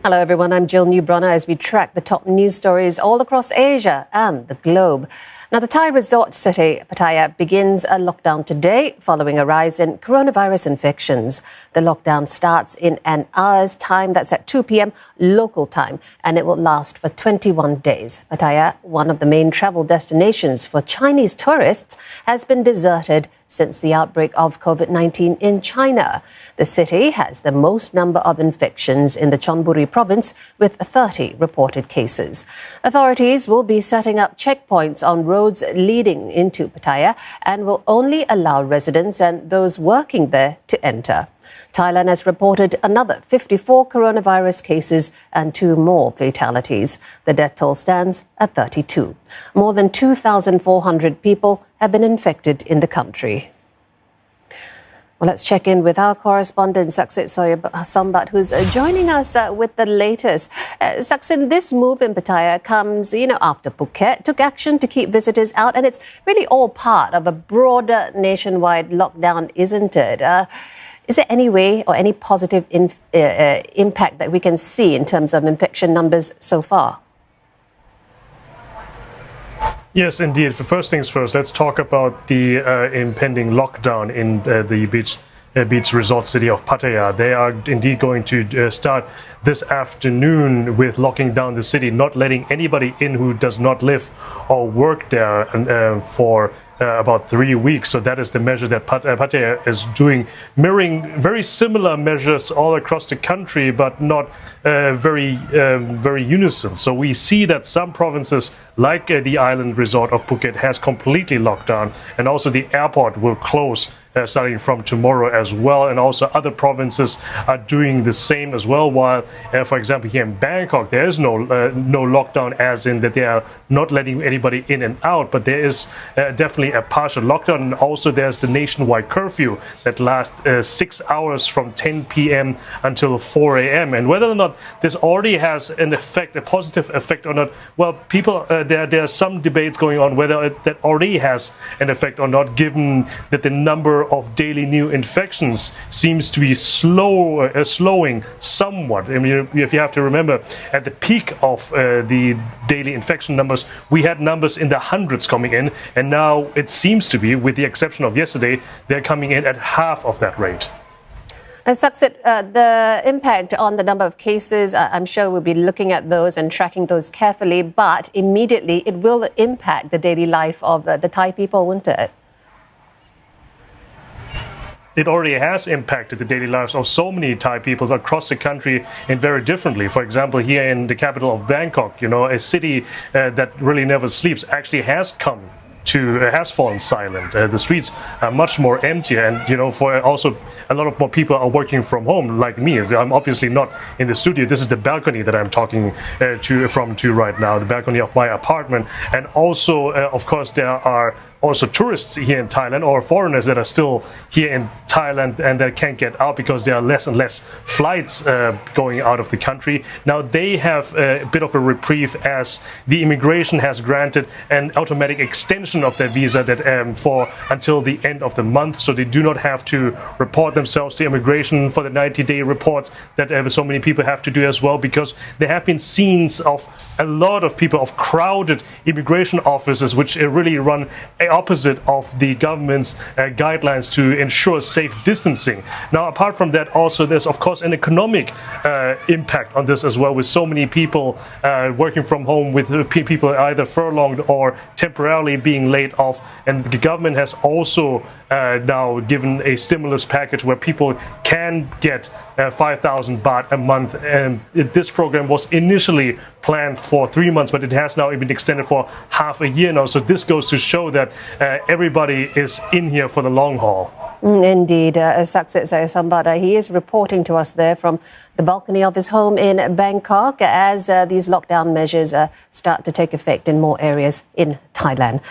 Hello everyone, I'm Jill Newbronner as we track the top news stories all across Asia and the globe. Now, the Thai resort city, Pattaya, begins a lockdown today following a rise in coronavirus infections. The lockdown starts in an hour's time, that's at 2 p.m. local time, and it will last for 21 days. Pattaya, one of the main travel destinations for Chinese tourists, has been deserted since the outbreak of COVID-19 in China. The city has the most number of infections in the Chon Buri province, with 30 reported cases. Authorities will be setting up checkpoints on roads leading into Pattaya and will only allow residents and those working there to enter. Thailand has reported another 54 coronavirus cases and 2 more fatalities. The death toll stands at 32. More than 2,400 people have been infected in the country. Well, let's check in with our correspondent, Saksit Sombat, who's joining us with the latest. Saksit, this move in Pattaya comes, after Phuket took action to keep visitors out, and it's really all part of a broader nationwide lockdown, isn't it? Is there any way or any positive impact that we can see in terms of infection numbers so far? Yes, indeed. First things first, let's talk about the impending lockdown in the beach resort city of Pattaya. They are indeed going to start this afternoon with locking down the city, not letting anybody in who does not live or work there for about 3 weeks. So that is the measure that Pattaya is doing, mirroring very similar measures all across the country, but not very unison. So we see that some provinces, like the island resort of Phuket, has completely locked down, and also the airport will close starting from tomorrow as well, and also other provinces are doing the same as well. While, for example, here in Bangkok, there is no lockdown, as in that they are not letting anybody in and out, but there is definitely a partial lockdown. And also there's the nationwide curfew that lasts 6 hours from 10 p.m. until 4 a.m. And whether or not this already has an effect, a positive effect or not, well, people, there are some debates going on whether that already has an effect or not, given that the number of daily new infections seems to be slowing somewhat. I mean, if you have to remember, at the peak of the daily infection numbers, we had numbers in the hundreds coming in, and now it seems to be, with the exception of yesterday, they're coming in at half of that rate. Saksit, the impact on the number of cases, I'm sure we'll be looking at those and tracking those carefully, but immediately it will impact the daily life of the Thai people, won't it? It already has impacted the daily lives of so many Thai people across the country and very differently. For example, here in the capital of Bangkok, a city that really never sleeps, actually has fallen silent. The streets are much more empty, and for also a lot of more people are working from home, like me. I'm obviously not in the studio. This is the balcony that I'm talking from right now, the balcony of my apartment. And also, of course, there are also tourists here in Thailand, or foreigners that are still here in Thailand and that can't get out because there are less and less flights going out of the country. Now they have a bit of a reprieve, as the immigration has granted an automatic extension of their visa that for until the end of the month, so they do not have to report themselves to immigration for the 90-day reports that so many people have to do as well, because there have been scenes of a lot of people, of crowded immigration offices, which really run opposite of the government's guidelines to ensure safe distancing. Now, apart from that, also there's of course an economic impact on this as well, with so many people working from home, with people either furloughed or temporarily being laid off. And the government has also now given a stimulus package where people can get 5,000 baht a month. And this program was initially planned for 3 months, but it has now been extended for half a year now. So this goes to show that everybody is in here for the long haul. Indeed, Saksit Sombat, he is reporting to us there from the balcony of his home in Bangkok as these lockdown measures start to take effect in more areas in Thailand.